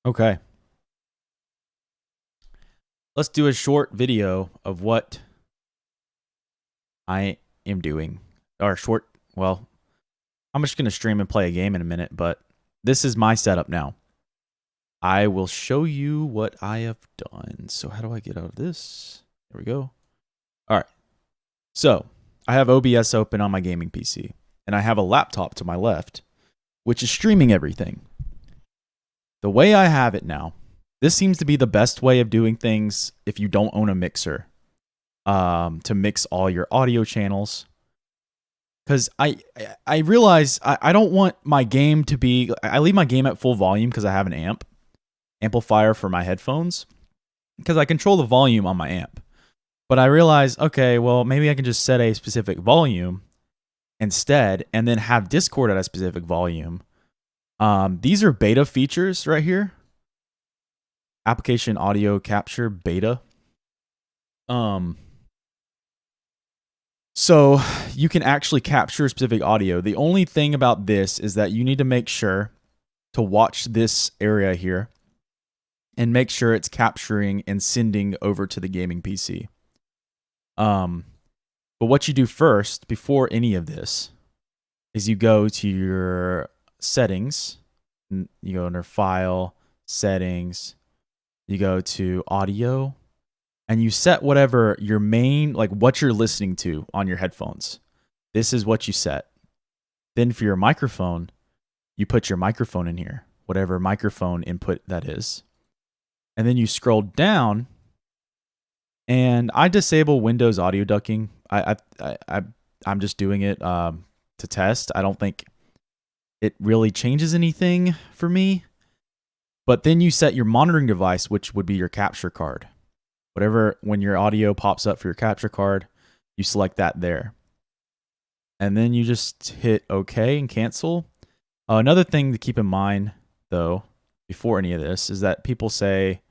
Okay. Let's do a short video of what I am doing. Or short, well, I'm just going to stream and play a game in a minute, but this is my setup now. I will show you what I have done. So how do I get out of this? There we go. All right. So I have OBS open on my gaming PC, and I have a laptop to my left, which is streaming everything. The way I have it now, this seems to be the best way of doing things if you don't own a mixer, to mix all your audio channels. Because I realize I don't want my game to be... I leave my game at full volume because I have an amplifier for my headphones, because I control the volume on my amp. But I realize, okay, well, maybe I can just set a specific volume instead and then have Discord at a specific volume. These are beta features right here. Application audio capture beta. So you can actually capture specific audio. The only thing about this is that you need to make sure to watch this area here and make sure it's capturing and sending over to the gaming PC. But what you do first, before any of this, is you go to your settings. You go under File, Settings. You go to Audio. And you set whatever your main, like what you're listening to on your headphones. This is what you set. Then for your microphone, you put your microphone in here, whatever microphone input that is. And then you scroll down, and I disable Windows audio ducking. I'm just doing it to test. I don't think it really changes anything for me. But then you set your monitoring device, which would be your capture card. Whatever, when your audio pops up for your capture card, you select that there. And then you just hit OK and cancel. Another thing to keep in mind, though, before any of this, is that people say,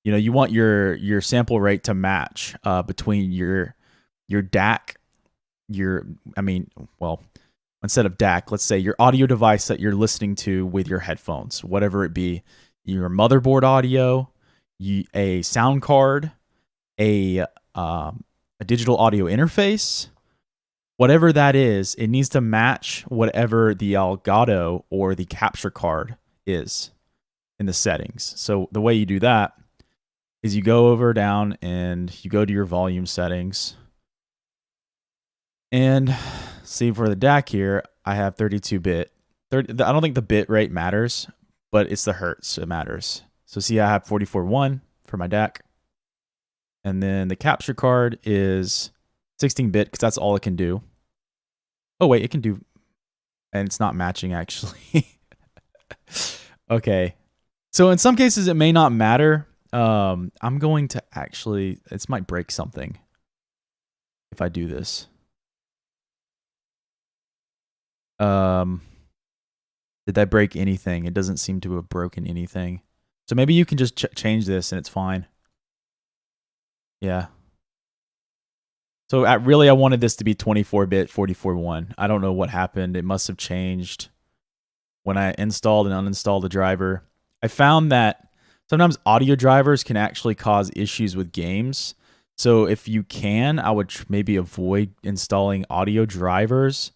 you know, you want your sample rate to match between your DAC, instead of DAC, let's say your audio device that you're listening to with your headphones, whatever it be, your motherboard audio, a sound card, a digital audio interface, whatever that is, it needs to match whatever the Elgato or the capture card is in the settings. So the way you do that is you go over down and you go to your volume settings. And see, for the DAC here, I have 32-bit. I don't think the bit rate matters, but it's the hertz that matters. So see, I have 44.1 for my DAC. And then the capture card is 16-bit because that's all it can do. Oh, wait, it can do... And it's not matching, actually. Okay. So in some cases, it may not matter. I'm going to actually... This might break something if I do this. Did that break anything? It doesn't seem to have broken anything. So maybe you can just change this and it's fine. Yeah. So I wanted this to be 24-bit 44.1. I don't know what happened. It must have changed when I installed and uninstalled the driver. I found that sometimes audio drivers can actually cause issues with games. So if you can, I would maybe avoid installing audio drivers.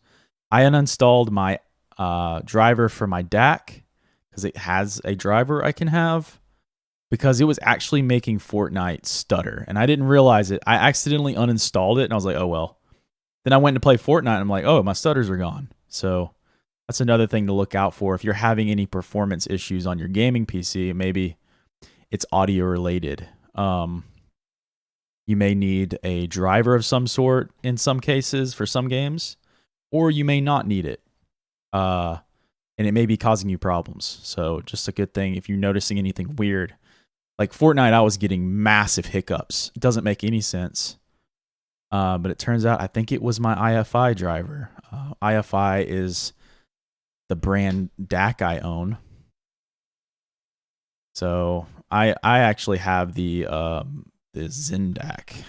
I uninstalled my driver for my DAC because it has a driver I can have, because it was actually making Fortnite stutter. And I didn't realize it. I accidentally uninstalled it, and I was like, oh, well. Then I went to play Fortnite, and I'm like, oh, my stutters are gone. So that's another thing to look out for. If you're having any performance issues on your gaming PC, maybe it's audio related. You may need a driver of some sort in some cases for some games, or you may not need it. And it may be causing you problems. So just a good thing if you're noticing anything weird. Like Fortnite, I was getting massive hiccups. It doesn't make any sense. But it turns out I think it was my IFI driver. IFI is the brand DAC I own. So I actually have the Zen DAC.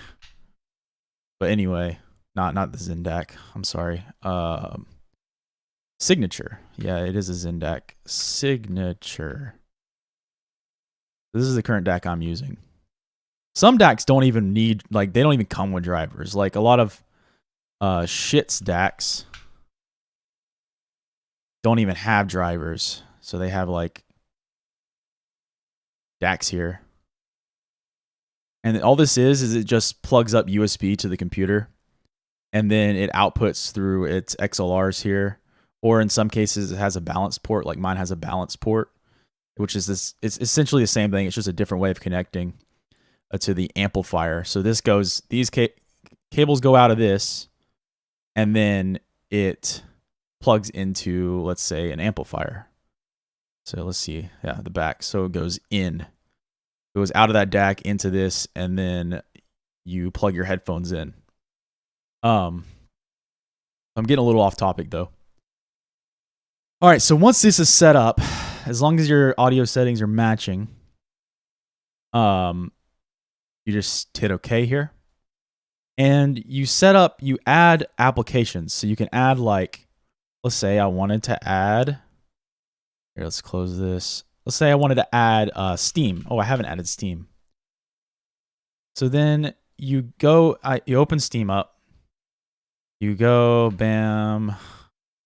But anyway, not the Zen DAC. I'm sorry. Signature. Yeah, it is a Zen DAC. Signature. This is the current DAC I'm using. Some DACs don't even need, like, they don't even come with drivers. Like, a lot of shit's DACs don't even have drivers. So they have, like, DACs here. And all this is it just plugs up USB to the computer. And then it outputs through its XLRs here. Or in some cases, it has a balance port. Like mine has a balance port, which is this. It's essentially the same thing. It's just a different way of connecting to the amplifier. So this goes, these cables go out of this, and then it plugs into, let's say, an amplifier. So let's see, yeah, the back. So it goes in. It goes out of that DAC into this, and then you plug your headphones in. I'm getting a little off topic though. All right, so once this is set up, as long as your audio settings are matching, you just hit OK here. And you add applications. So you can add, like, let's say I wanted to add, here, let's close this. Let's say I wanted to add Steam. Oh, I haven't added Steam. So then you go, you open Steam up. You go, bam,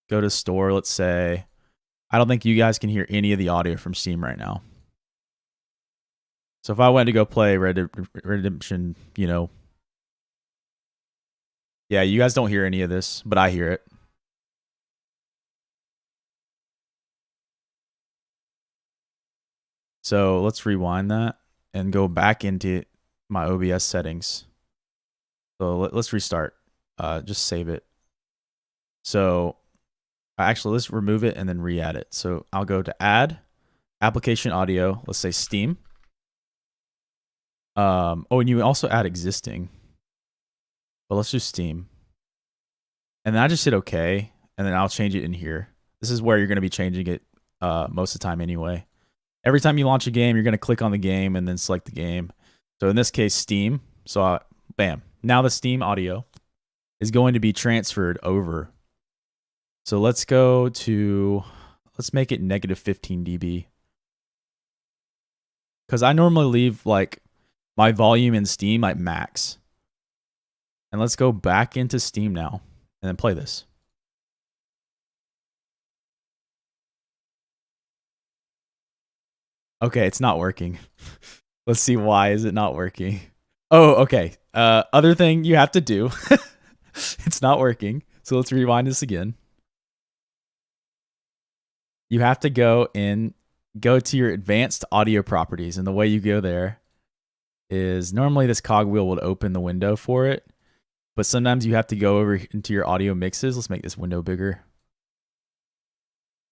go to store, let's say. I don't think you guys can hear any of the audio from Steam right now. So if I went to go play Red Redemption, you know, yeah, you guys don't hear any of this, but I hear it. So let's rewind that and go back into my OBS settings. So let's restart. Just save it. So actually, let's remove it and then re-add it. So I'll go to add application audio. Let's say Steam. Oh, and you also add existing. But let's do Steam. And then I just hit OK, and then I'll change it in here. This is where you're going to be changing it most of the time anyway. Every time you launch a game, you're going to click on the game and then select the game. So in this case, Steam. So bam. Now the Steam audio is going to be transferred over. So let's go to, let's make it negative 15 dB. Because I normally leave like my volume in Steam at max. And let's go back into Steam now and then play this. Okay, it's not working. Let's see, why is it not working? Oh, okay. Other thing you have to do. It's not working. So let's rewind this again. You have to go to your advanced audio properties. And the way you go there is normally this cogwheel would open the window for it. But sometimes you have to go over into your audio mixes. Let's make this window bigger.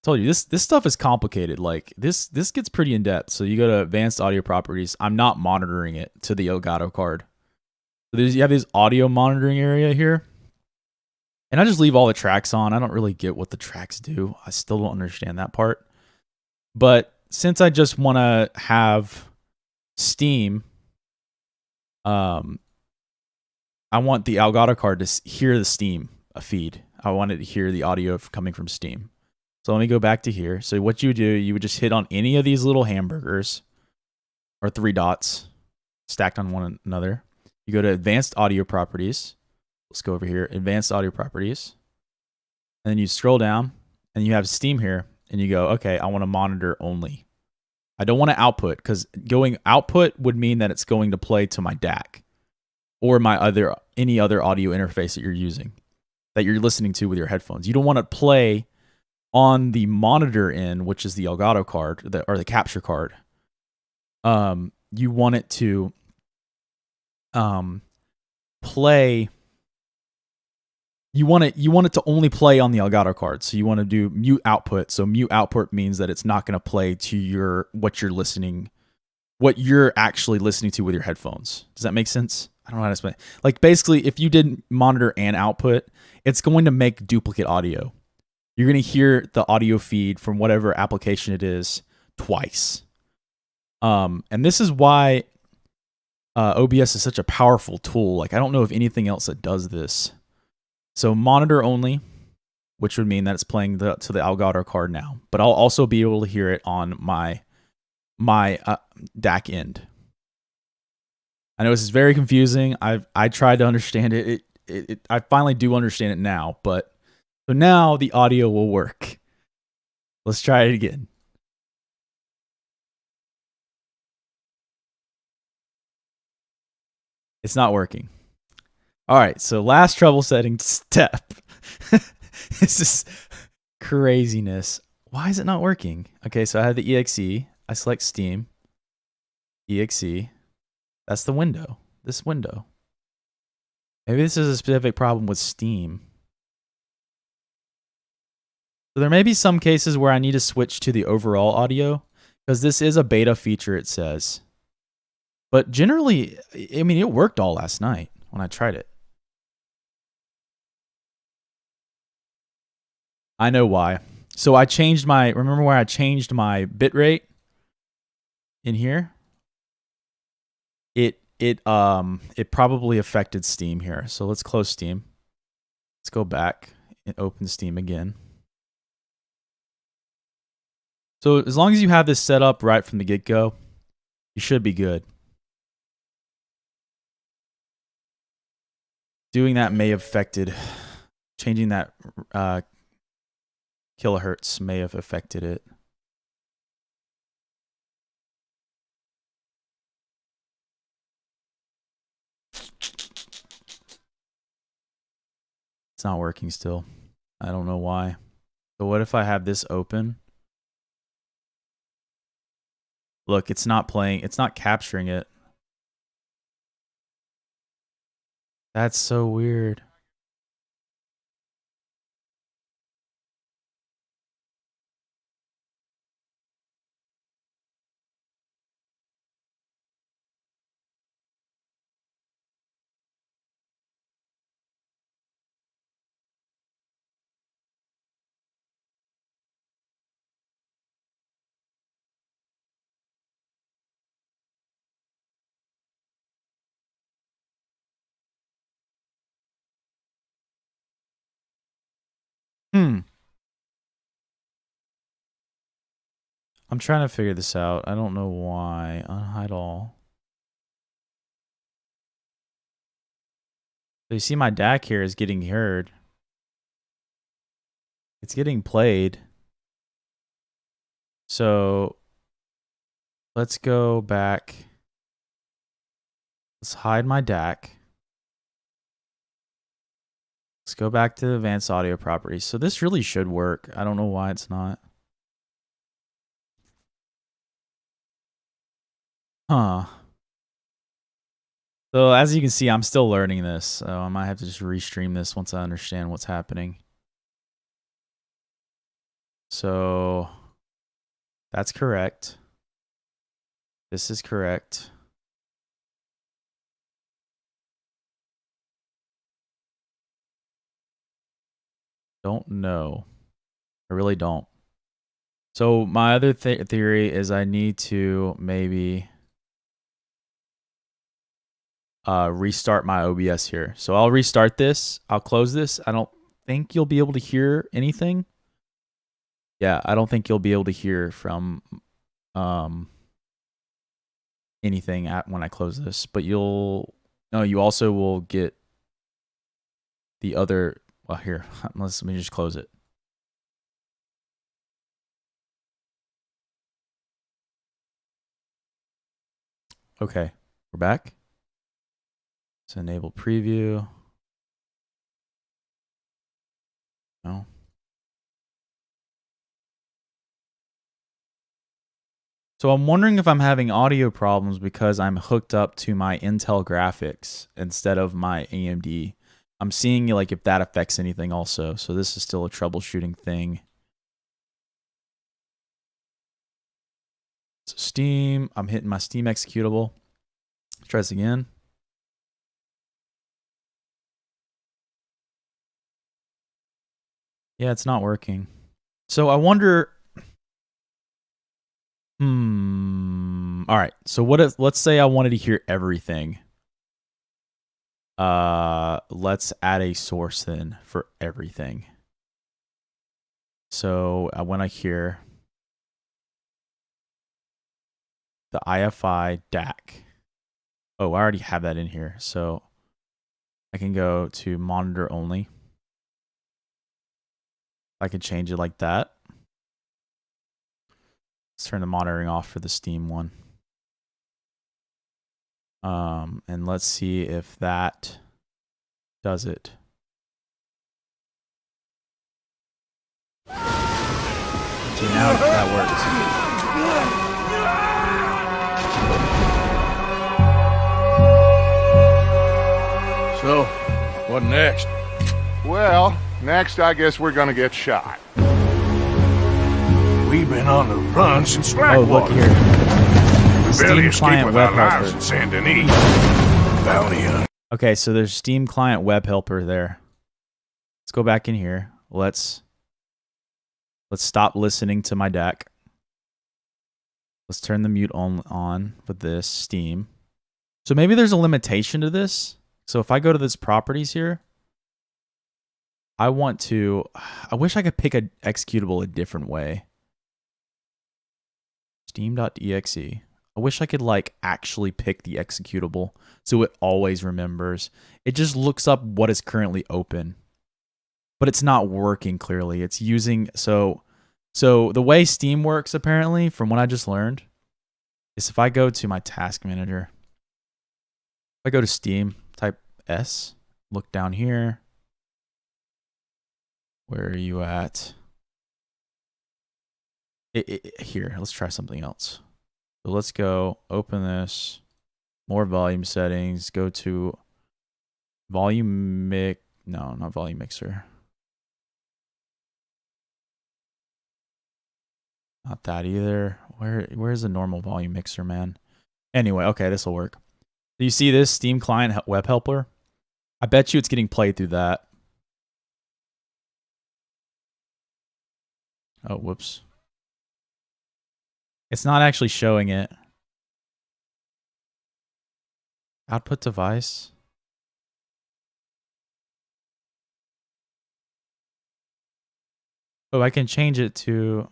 I told you, this stuff is complicated. Like this gets pretty in depth. So you go to advanced audio properties. I'm not monitoring it to the Elgato card. So you have this audio monitoring area here. And I just leave all the tracks on. I don't really get what the tracks do. I still don't understand that part. But since I just want to have Steam, I want the Elgato card to hear the Steam feed. I want it to hear the audio coming from Steam. So let me go back to here. So what you would do, you would just hit on any of these little hamburgers or 3 dots stacked on one another. You go to advanced audio properties. Let's go over here, advanced audio properties. And then you scroll down and you have Steam here and you go, okay, I want to monitor only. I don't want to output, because going output would mean that it's going to play to my DAC or any other audio interface that you're using, that you're listening to with your headphones. You don't want to play on the monitor end, which is the Elgato card or the capture card. You want it to play. You want it to only play on the Elgato card. So you want to do mute output. So mute output means that it's not going to play to what you're actually listening to with your headphones. Does that make sense? I don't know how to explain it. Like basically, if you did monitor and output, it's going to make duplicate audio. You're going to hear the audio feed from whatever application it is twice. And this is why OBS is such a powerful tool. Like I don't know of anything else that does this. So monitor only, which would mean that it's playing to the Elgato card now. But I'll also be able to hear it on my my DAC end. I know this is very confusing. I tried to understand it. I finally do understand it now, but so now the audio will work. Let's try it again. It's not working. All right, so last trouble setting step. This is craziness. Why is it not working? Okay, so I have the exe. I select Steam. Exe. That's the window. This window. Maybe this is a specific problem with Steam. So there may be some cases where I need to switch to the overall audio because this is a beta feature, it says. But generally, I mean, it worked all last night when I tried it. I know why. So I changed remember where I changed my bitrate in here? It probably affected Steam here. So let's close Steam. Let's go back and open Steam again. So as long as you have this set up right from the get-go, you should be good. Doing that may have affected, changing that kilohertz may have affected it. It's not working still. I don't know why. So what if I have this open? Look, it's not playing. It's not capturing it. That's so weird. I'm trying to figure this out. I don't know why. Unhide all. So you see my DAC here is getting heard. It's getting played. So let's go back. Let's hide my DAC. Let's go back to advanced audio properties. So this really should work. I don't know why it's not. Huh. So as you can see, I'm still learning this. So I might have to just restream this once I understand what's happening. So that's correct. This is correct. Don't know. I really don't. So my other theory is I need to maybe restart my OBS here. So I'll restart this. I'll close this. I don't think you'll be able to hear anything. Yeah, I don't think you'll be able to hear from anything when I close this. But you also will get the other. Well, here, let me just close it. Okay, we're back. Let's enable preview. No. So I'm wondering if I'm having audio problems because I'm hooked up to my Intel graphics instead of my AMD. I'm seeing like if that affects anything also. So this is still a troubleshooting thing. So Steam, I'm hitting my Steam executable. Let's try this again. Yeah, it's not working. So I wonder. All right. So what if, let's say I wanted to hear everything. Let's add a source then for everything. So when I hear the IFI DAC. Oh, I already have that in here. So I can go to monitor only. I can change it like that. Let's turn the monitoring off for the Steam one. And let's see if that does it. See, now that works. So, what next? Well, next I guess we're gonna get shot. We've been on the run since Oh, look Blackwater. here. We Steam barely escaped client with web our lives helper. in Saint Denis. Bounty hunter. Okay, so there's Steam client web helper there. Let's go back in here. Let's stop listening to my DAC. Let's turn the mute on with this Steam. So maybe there's a limitation to this. So if I go to this properties here, I wish I could pick an executable a different way. Steam.exe. I wish I could like actually pick the executable so it always remembers. It just looks up what is currently open. But it's not working clearly. It's using so the way Steam works apparently from what I just learned is if I go to my task manager, if I go to Steam, type S, look down here. Where are you at? Here, let's try something else. So let's go open this, more volume settings, go to volume no, not volume mixer. Not that either. Where's the normal volume mixer, man? Anyway, okay, this will work. Do you see this Steam client web helper? I bet you it's getting played through that. Oh, whoops. It's not actually showing it. Output device. Oh, I can change it to...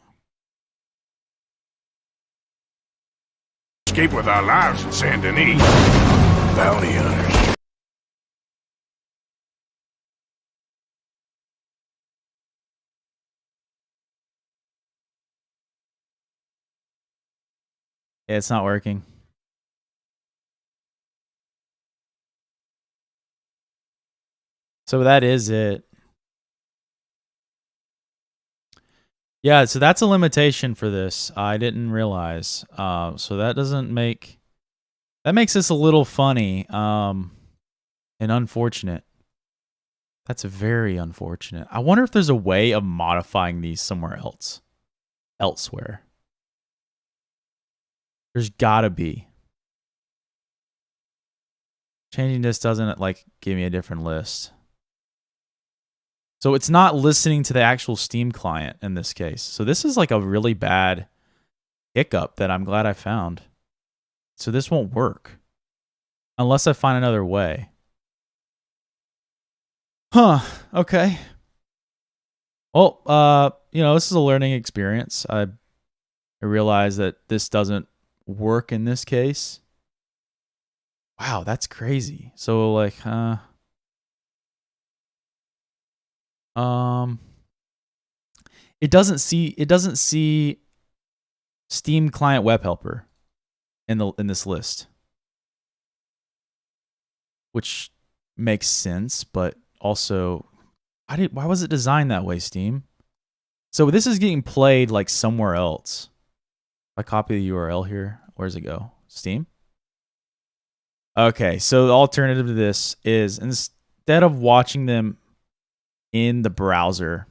Escape with our lives in Saint Denis. Bounty hunters. Yeah, it's not working. So that is it. Yeah, so that's a limitation for this. I didn't realize. So that makes this a little funny and unfortunate. That's very unfortunate. I wonder if there's a way of modifying these somewhere else. Elsewhere. There's gotta be. Changing this doesn't like give me a different list. So it's not listening to the actual Steam client in this case. So this is like a really bad hiccup that I'm glad I found. So this won't work. Unless I find another way. Huh. Okay. Well, this is a learning experience. I realize that this doesn't work in this case. Wow, that's crazy. So like, it doesn't see Steam client web helper in this list, which makes sense, but also why was it designed that way, Steam? So this is getting played like somewhere else. If I copy the URL here, where's it go? Steam? Okay, so the alternative to this is instead of watching them in the browser,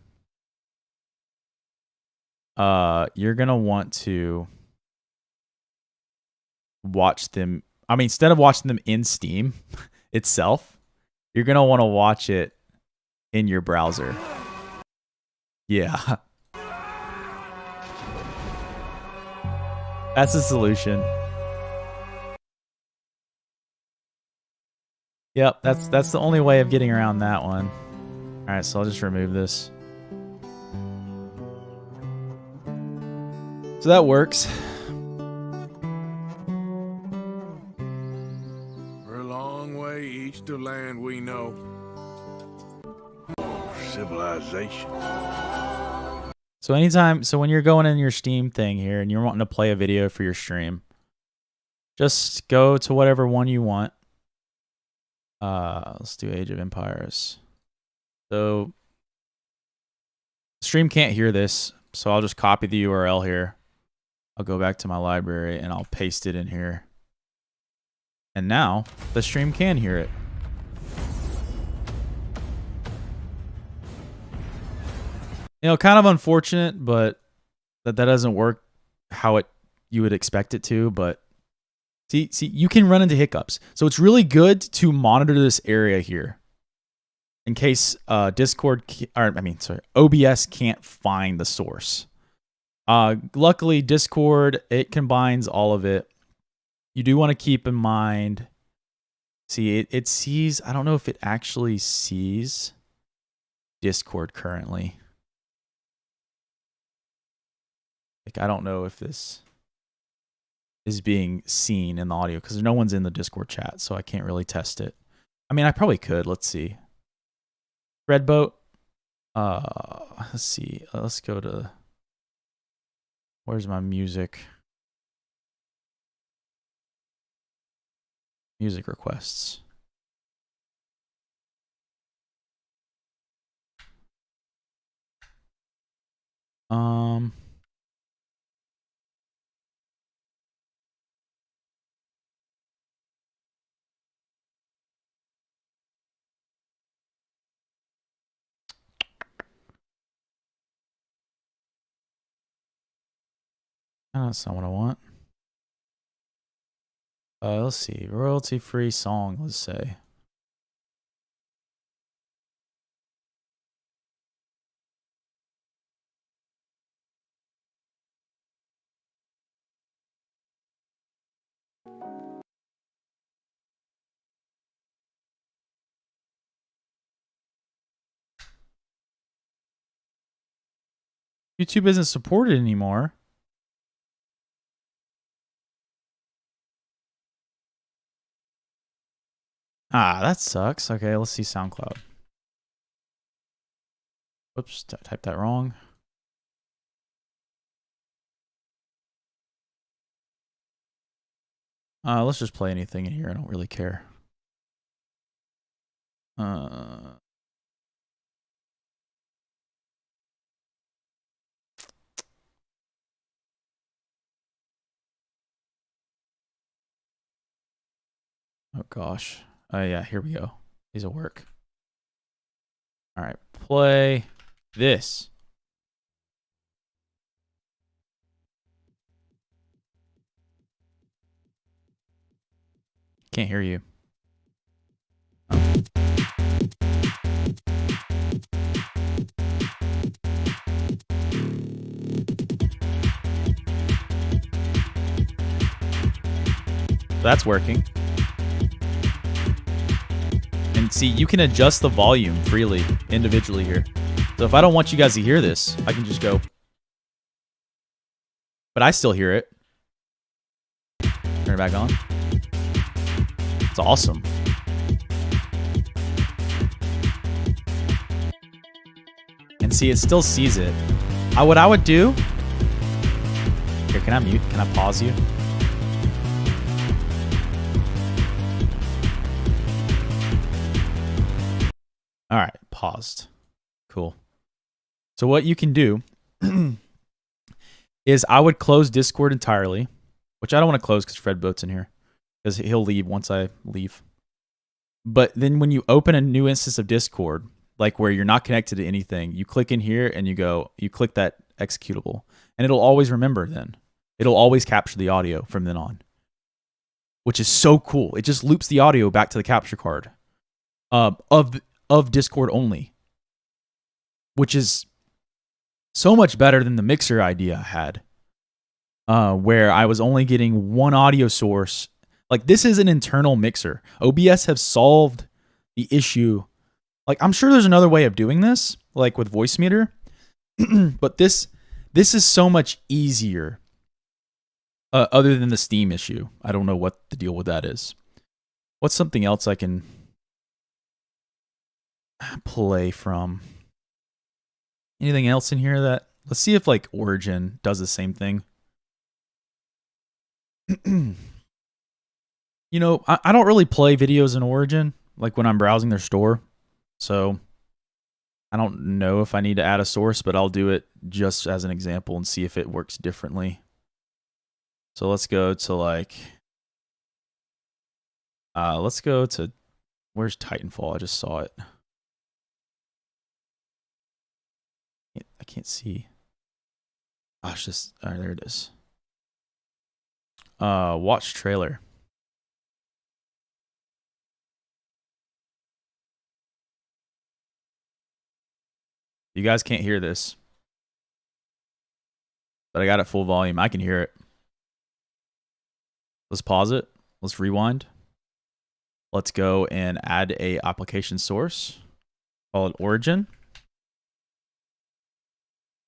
you're gonna want to watch them. I mean, instead of watching them in Steam itself, you're gonna want to watch it in your browser. Yeah. That's the solution. Yep, that's the only way of getting around that one. All right, so I'll just remove this. So that works. long way east of land we know. Civilization. So when you're going in your Steam thing here and you're wanting to play a video for your stream, just go to whatever one you want. Let's do Age of Empires. So stream can't hear this, so I'll just copy the URL here. I'll go back to my library and I'll paste it in here. And now the stream can hear it. You know, kind of unfortunate, but that doesn't work how you would expect it to. But see, you can run into hiccups. So it's really good to monitor this area here in case OBS can't find the source. Luckily, Discord, it combines all of it. You do want to keep in mind, see, it sees, I don't know if it actually sees Discord currently. Like, I don't know if this is being seen in the audio because no one's in the Discord chat, so I can't really test it. I mean, I probably could. Let's see. Redboat. Let's see. Let's go to... Where's my music? Music requests. That's not what I want. Let's see. Royalty-free song, let's say. YouTube isn't supported anymore. Ah, that sucks. Okay, let's see SoundCloud. Whoops, typed that wrong. Let's just play anything in here. I don't really care. Oh gosh. Oh yeah, here we go. These will work. All right, play this. Can't hear you. That's working. And see, you can adjust the volume freely, individually here. So if I don't want you guys to hear this, I can just go. But I still hear it. Turn it back on. It's awesome. And see, it still sees it. What I would do... Here, can I mute? Can I pause you? All right, paused. Cool. So what you can do is I would close Discord entirely, which I don't want to close because Fred Boat's in here because he'll leave once I leave. But then when you open a new instance of Discord, like where you're not connected to anything, you click in here and you click that executable and it'll always remember then. It'll always capture the audio from then on, which is so cool. It just loops the audio back to the capture card of Discord only, which is so much better than the mixer idea I had, where I was only getting one audio source. Like, this is an internal mixer. OBS have solved the issue. Like, I'm sure there's another way of doing this, like with voice meter, but this is so much easier. Other than the Steam issue, I don't know what the deal with that is. What's something else I can play from? Anything else in here that... Let's see if like Origin does the same thing. You know, I don't really play videos in Origin, like when I'm browsing their store. So I don't know if I need to add a source, but I'll do it just as an example and see if it works differently. So let's go to like... let's go to... Where's Titanfall? I just saw it. I can't see. Gosh, this... there it is. Watch trailer. You guys can't hear this, but I got it full volume. I can hear it. Let's pause it. Let's rewind. Let's go and add a application source. Call it Origin.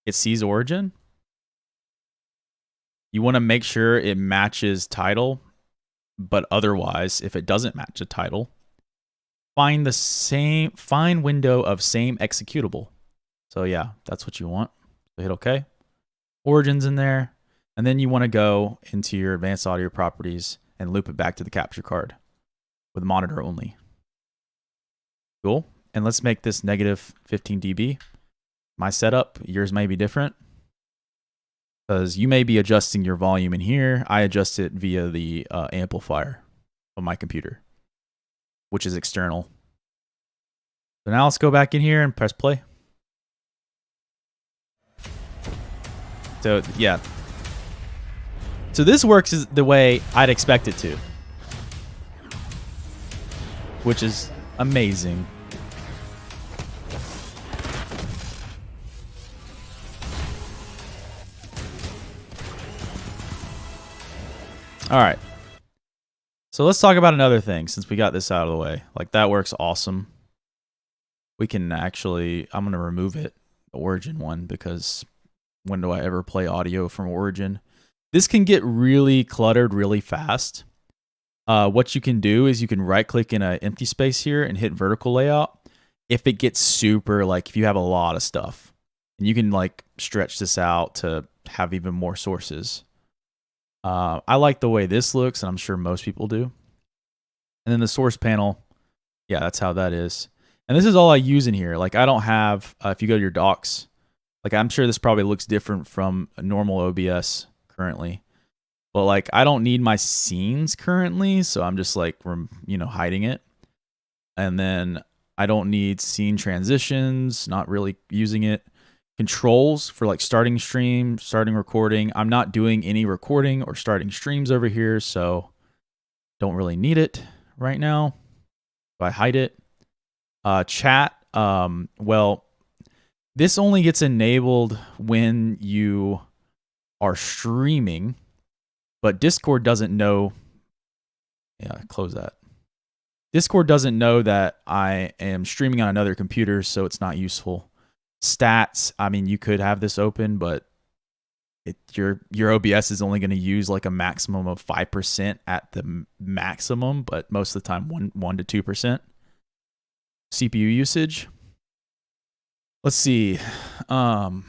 It sees Origin. You want to make sure it matches title, but otherwise, if it doesn't match the title, find window of same executable. So yeah, that's what you want. So hit OK. Origin's in there. And then you want to go into your advanced audio properties and loop it back to the capture card with monitor only. Cool. And let's make this negative 15 dB. My setup, yours may be different, because you may be adjusting your volume in here. I adjust it via the amplifier on my computer, which is external. So now let's go back in here and press play. So yeah. So this works the way I'd expect it to, which is amazing. All right. So let's talk about another thing since we got this out of the way. Like that works awesome. We can actually, I'm going to remove it, the Origin one, because when do I ever play audio from Origin? This can get really cluttered really fast. What you can do is you can right click in an empty space here and hit vertical layout. If it gets super, like if you have a lot of stuff, and you can like stretch this out to have even more sources. I like the way this looks, and I'm sure most people do. And then the source panel, yeah, that's how that is. And this is all I use in here. Like I don't have, if you go to your docs, like I'm sure this probably looks different from a normal OBS currently. But like I don't need my scenes currently, so I'm just like, hiding it. And then I don't need scene transitions, not really using it. Controls for like starting stream, starting recording. I'm not doing any recording or starting streams over here, so don't really need it right now. So I hide it. Chat, well, this only gets enabled when you are streaming, but Discord doesn't know. Yeah, close that. Discord doesn't know that I am streaming on another computer, so it's not useful. Stats, I mean, you could have this open, but your OBS is only going to use like a maximum of 5% at the maximum, but most of the time 1 to 2%. CPU usage. Let's see. So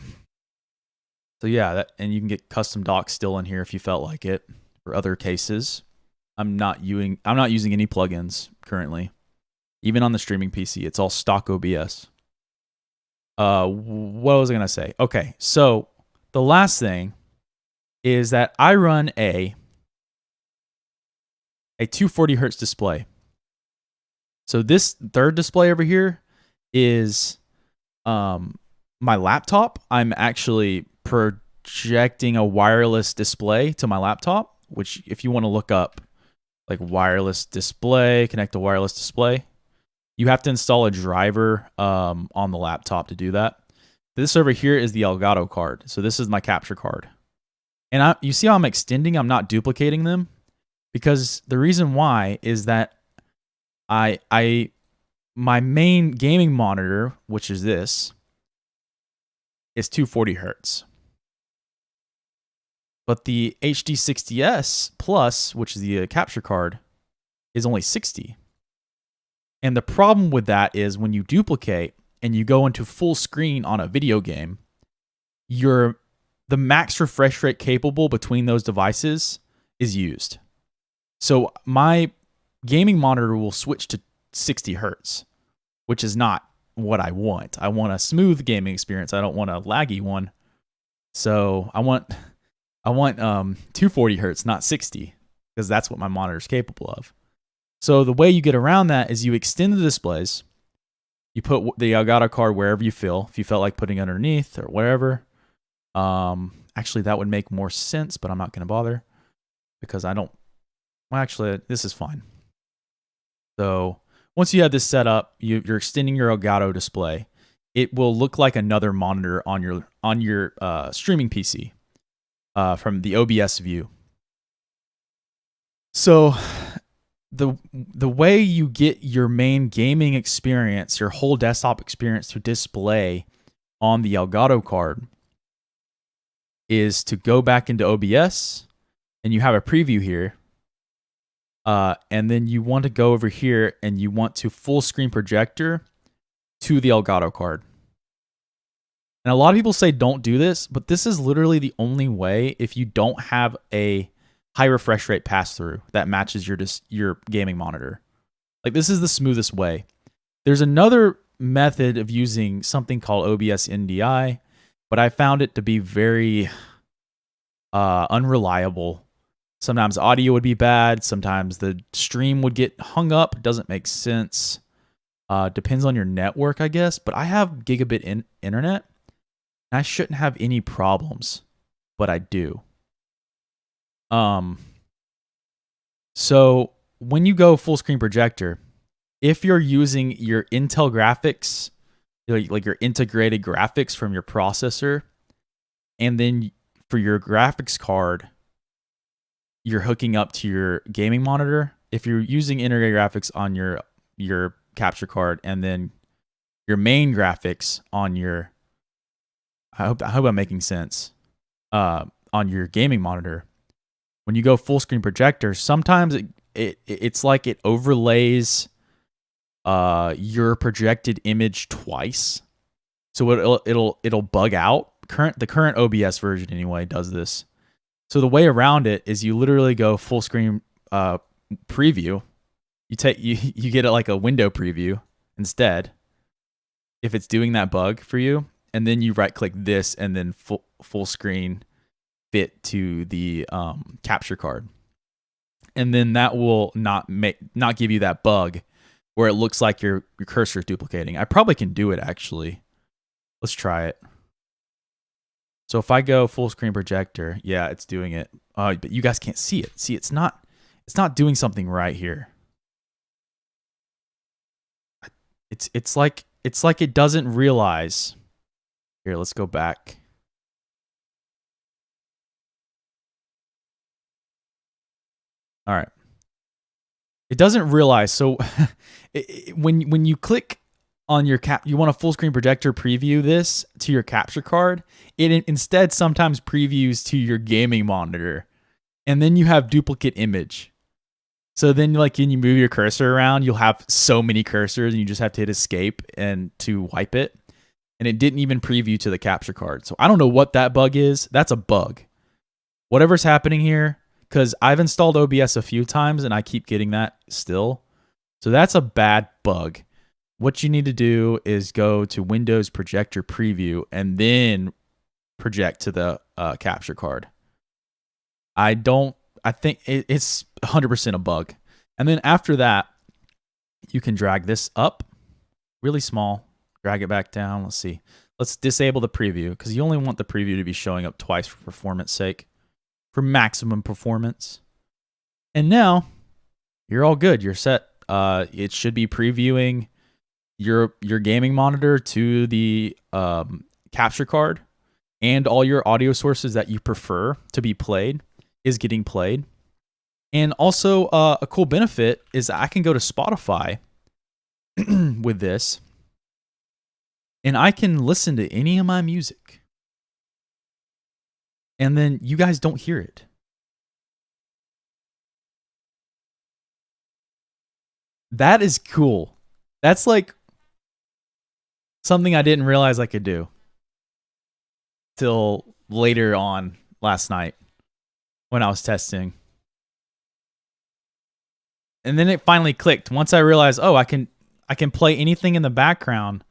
yeah, and you can get custom docs still in here if you felt like it for other cases. I'm not using any plugins currently. Even on the streaming PC, it's all stock OBS. What was I going to say? Okay, so the last thing is that I run a 240 hertz display. So this third display over here is my laptop. I'm actually projecting a wireless display to my laptop, which if you want to look up like wireless display, connect a wireless display, you have to install a driver on the laptop to do that. This over here is the Elgato card. So this is my capture card. And you see how I'm extending? I'm not duplicating them, because the reason why is that my main gaming monitor, which is this, is 240 hertz. But the HD60S Plus, which is the capture card, is only 60. And the problem with that is when you duplicate and you go into full screen on a video game, the max refresh rate capable between those devices is used. So my gaming monitor will switch to 60 hertz, which is not what I want. I want a smooth gaming experience. I don't want a laggy one. So I want 240 hertz, not 60, because that's what my monitor is capable of. So the way you get around that is you extend the displays. You put the Elgato card wherever you feel. If you felt like putting it underneath or wherever. Actually, that would make more sense, but I'm not going to bother because I don't. Well, actually, this is fine. So once you have this set up, you're extending your Elgato display. It will look like another monitor on your streaming PC from the OBS view. So the way you get your main gaming experience, your whole desktop experience to display on the Elgato card is to go back into OBS, and you have a preview here. And then you want to go over here and you want to full screen projector to the Elgato card. And a lot of people say don't do this, but this is literally the only way if you don't have a high refresh rate pass through that matches your gaming monitor. Like, this is the smoothest way. There's another method of using something called OBS NDI, but I found it to be very unreliable. Sometimes audio would be bad. Sometimes the stream would get hung up. It doesn't make sense. Depends on your network, I guess. But I have gigabit internet, and I shouldn't have any problems, but I do. So when you go full screen projector, if you're using your Intel graphics, like your integrated graphics from your processor, and then for your graphics card, you're hooking up to your gaming monitor. If you're using integrated graphics on your capture card, and then your main graphics on your, I hope I'm making sense, on your gaming monitor, when you go full screen projector, sometimes it's like it overlays your projected image twice, so it'll bug out. The current OBS version anyway does this. So the way around it is you literally go full screen preview. You get it like a window preview instead, if it's doing that bug for you, and then you right click this and then full screen fit to the capture card, and then that will not give you that bug where it looks like your cursor is duplicating. I probably can do it actually. Let's try it. So if I go full screen projector, yeah, it's doing it. But you guys can't see it. See, it's not doing something right here. It's like it doesn't realize. Here, let's go back. All right. It doesn't realize. So when you click on your you want a full screen projector preview this to your capture card, it instead sometimes previews to your gaming monitor, and then you have duplicate image. So then, like, when you move your cursor around, you'll have so many cursors, and you just have to hit escape and to wipe it. And it didn't even preview to the capture card. So I don't know what that bug is. That's a bug. Whatever's happening here, because I've installed OBS a few times and I keep getting that still. So that's a bad bug. What you need to do is go to Windows Projector Preview and then project to the capture card. I think it's 100% a bug. And then after that, you can drag this up really small, drag it back down. Let's see. Let's disable the preview, because you only want the preview to be showing up twice for performance sake, for maximum performance. And now you're all good. You're set. It should be previewing your gaming monitor to the capture card, and all your audio sources that you prefer to be played is getting played. And also a cool benefit is I can go to Spotify with this, and I can listen to any of my music, and then you guys don't hear it. That is cool. That's like something I didn't realize I could do till later on last night when I was testing. And then it finally clicked. Once I realized, oh, I can play anything in the background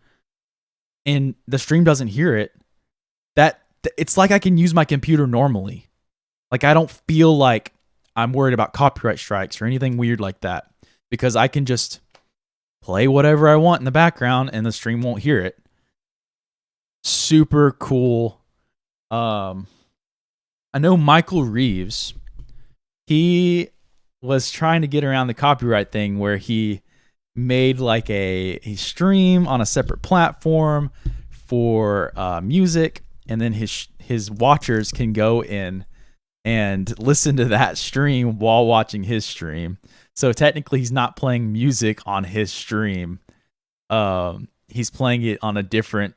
and the stream doesn't hear it. That it's like I can use my computer normally. Like I don't feel like I'm worried about copyright strikes or anything weird like that because I can just play whatever I want in the background and the stream won't hear it. Super cool. I know Michael Reeves, he was trying to get around the copyright thing where he made like a stream on a separate platform for music, and then his watchers can go in and listen to that stream while watching his stream. So technically he's not playing music on his stream. He's playing it on a different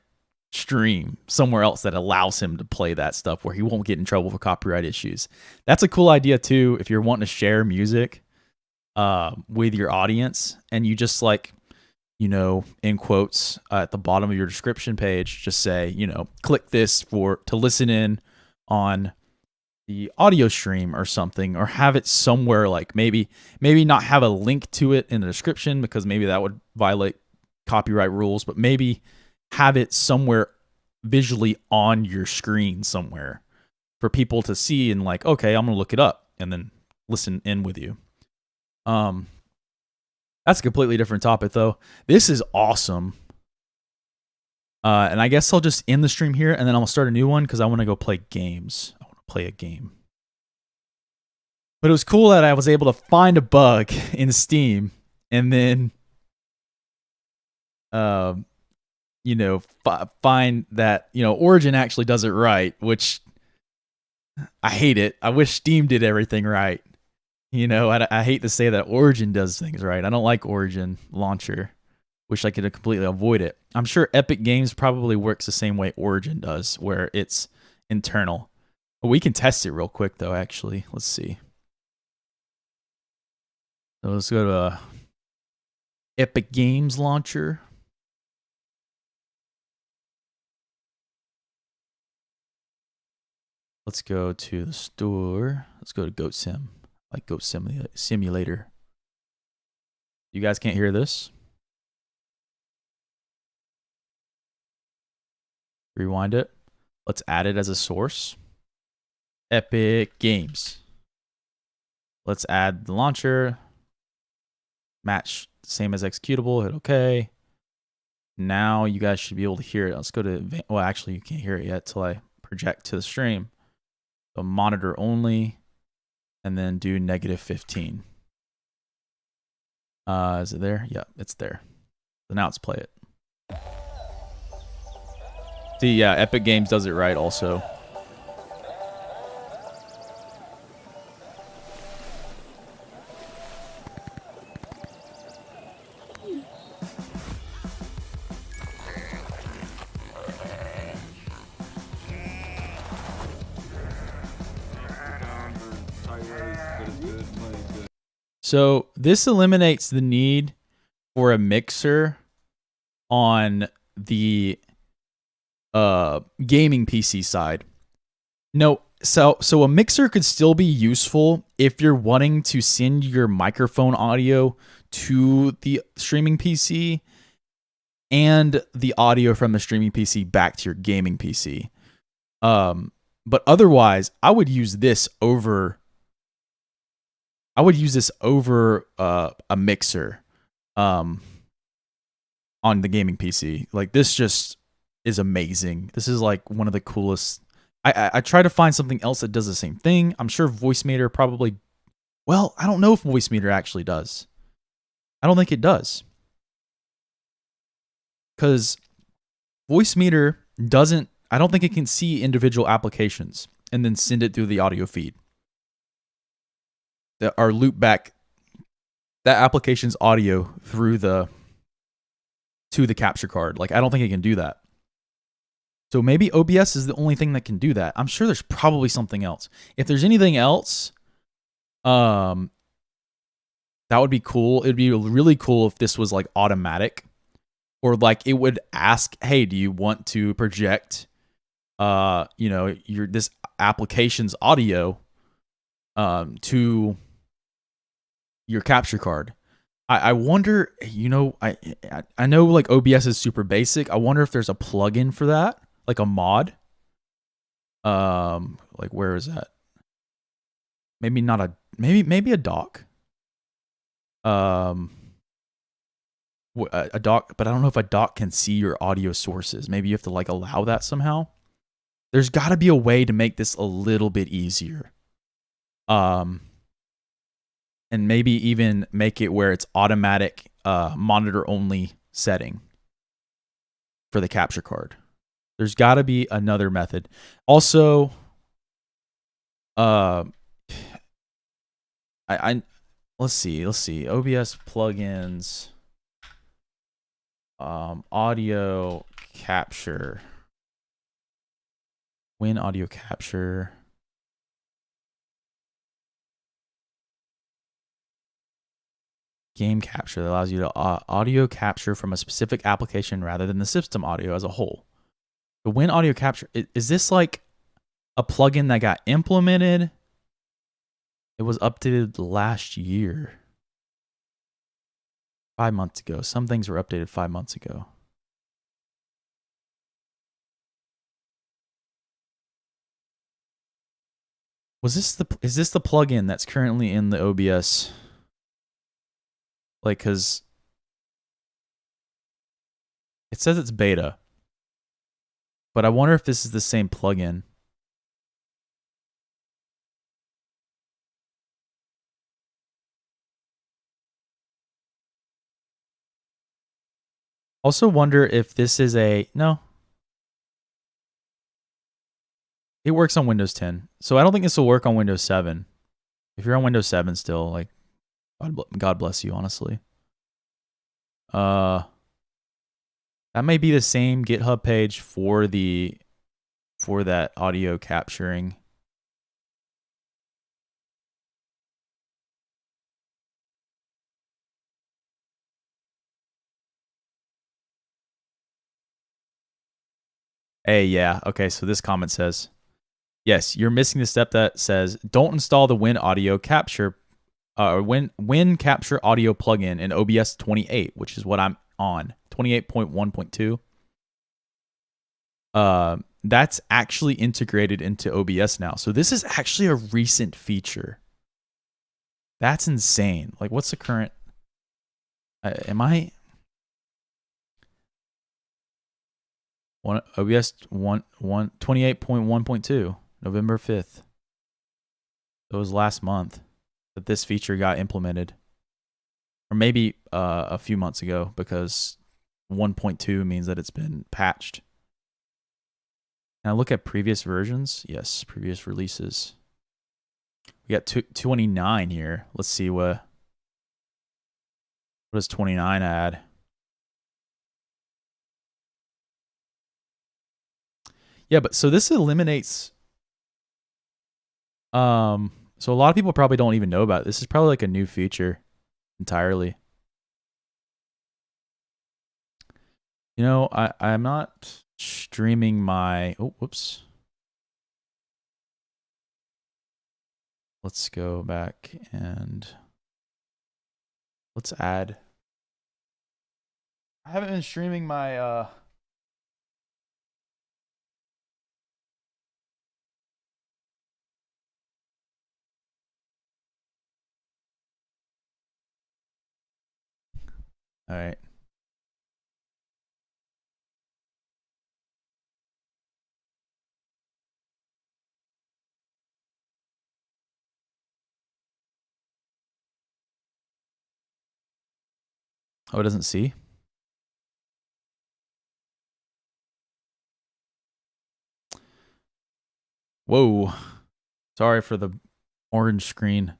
stream somewhere else that allows him to play that stuff where he won't get in trouble for copyright issues. That's a cool idea too if you're wanting to share music with your audience, and you just like, you know, in quotes at the bottom of your description page, just say, you know, click this to listen in on the audio stream or something, or have it somewhere like maybe not have a link to it in the description because maybe that would violate copyright rules, but maybe have it somewhere visually on your screen somewhere for people to see and like, okay, I'm going to look it up and then listen in with you. That's a completely different topic though. This is awesome. And I guess I'll just end the stream here and then I'll start a new one because I want to go play games. I want to play a game. But it was cool that I was able to find a bug in Steam and then you know, find that, you know, Origin actually does it right, which I hate it. I wish Steam did everything right. You know, I hate to say that Origin does things right. I don't like Origin launcher. Wish I could completely avoid it. I'm sure Epic Games probably works the same way Origin does, where it's internal. But we can test it real quick, though, actually. Let's see. So let's go to Epic Games launcher. Let's go to the store. Let's go to Goat Sim. Like Goat Simulator. You guys can't hear this? Rewind it. Let's add it as a source. Epic Games. Let's add the launcher. Match same as executable. Hit OK. Now you guys should be able to hear it. Let's go to, well, actually you can't hear it yet till I project to the stream. So monitor only, and then do -15. Is it there? Yeah, it's there. So now let's play it. See, yeah, Epic Games does it right also. So this eliminates the need for a mixer on the gaming PC side. No, so a mixer could still be useful if you're wanting to send your microphone audio to the streaming PC and the audio from the streaming PC back to your gaming PC. But otherwise, I would use this over a mixer on the gaming PC. Like, this just is amazing. This is like one of the coolest. I try to find something else that does the same thing. I'm sure Voicemeeter probably, well, I don't know if Voicemeeter actually does. I don't think it does. Because Voicemeeter doesn't, I don't think it can see individual applications and then send it through the audio feed. That are loop back that application's audio through to the capture card. Like, I don't think it can do that. So maybe OBS is the only thing that can do that. I'm sure there's probably something else. If there's anything else that That would be cool. It'd be really cool if this was like automatic, or like it would ask, "Hey, do you want to project, your this application's audio, to your capture card?" I wonder, I know like OBS is super basic. I wonder if there's a plugin for that, like a mod. Like where is that? Maybe not a maybe a doc. A doc, but I don't know if a doc can see your audio sources. Maybe you have to like allow that somehow. There's got to be a way to make this a little bit easier. And maybe even make it where it's automatic monitor only setting for the capture card. There's got to be another method. Also, I let's see. OBS plugins, audio capture, win audio capture. Game capture that allows you to audio capture from a specific application rather than the system audio as a whole. The win audio capture, is this like a plugin that got implemented? It was updated last year. 5 months ago. Some things were updated 5 months ago. Is this the plugin that's currently in the OBS? Like, cause it says it's beta, but I wonder if this is the same plugin. Also wonder if this is no. It works on Windows 10. So I don't think this will work on Windows 7. If you're on Windows 7 still, like, God bless you, honestly. That may be the same GitHub page for that audio capturing. Hey, yeah. Okay, so this comment says, yes, you're missing the step that says don't install the Win Audio Capture Win Capture Audio plugin in OBS 28, which is what I'm on. 28.1.2. That's actually integrated into OBS now. So this is actually a recent feature. That's insane. Like, what's the current? Am I OBS 28.1.2, November 5th? It was last month that this feature got implemented, or maybe a few months ago, because 1.2 means that it's been patched. Now look at previous versions. Yes, previous releases. We got 29 here. Let's see what does 29 add. Yeah, but so this eliminates. So a lot of people probably don't even know about it. This is probably like a new feature entirely. You know, I'm not streaming my. Oh, whoops. Let's go back and let's add. I haven't been streaming my all right. Oh, it doesn't see? Whoa. Sorry for the orange screen.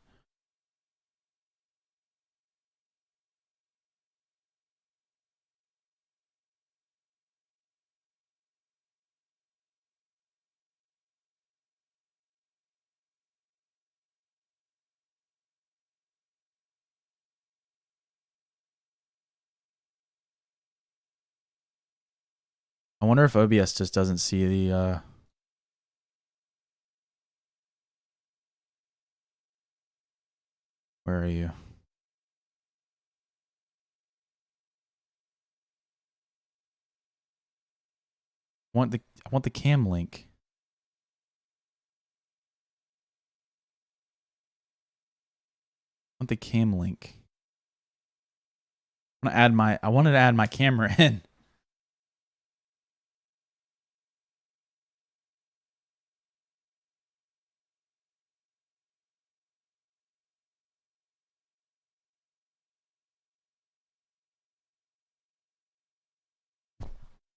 I wonder if OBS just doesn't see the where are you? I want the cam link. I want the cam link. I wanted to add my camera in.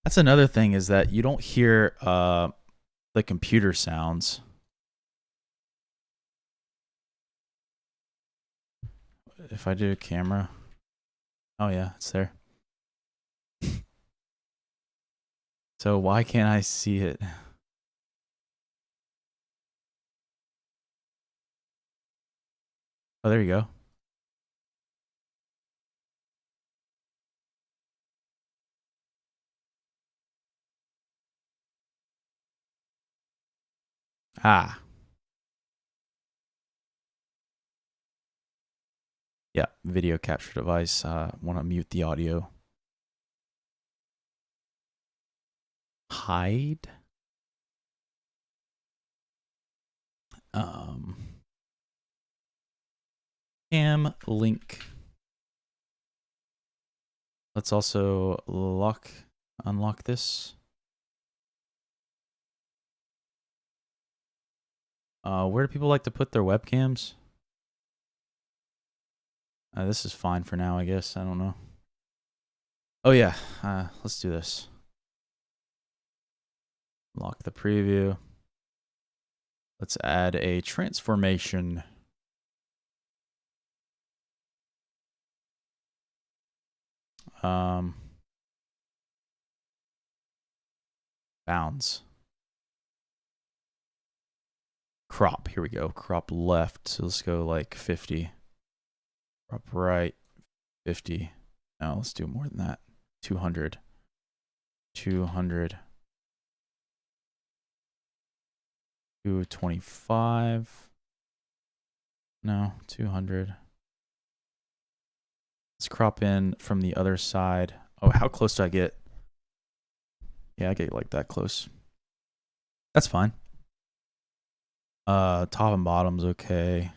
That's another thing is that you don't hear the computer sounds. If I do a camera. Oh yeah, it's there. So why can't I see it? Oh, there you go. Ah. Yeah, video capture device. Want to mute the audio. Hide. Cam link. Let's also unlock this. Where do people like to put their webcams? This is fine for now, I guess. I don't know. Oh yeah, let's do this. Lock the preview. Let's add a transformation. Bounds. Crop. Here we go. Crop left. So let's go like 50. Crop right. 50. No, let's do more than that. 200. 200. 225. No, 200. Let's crop in from the other side. Oh, how close do I get? Yeah, I get like that close. That's fine. Top and bottom's okay.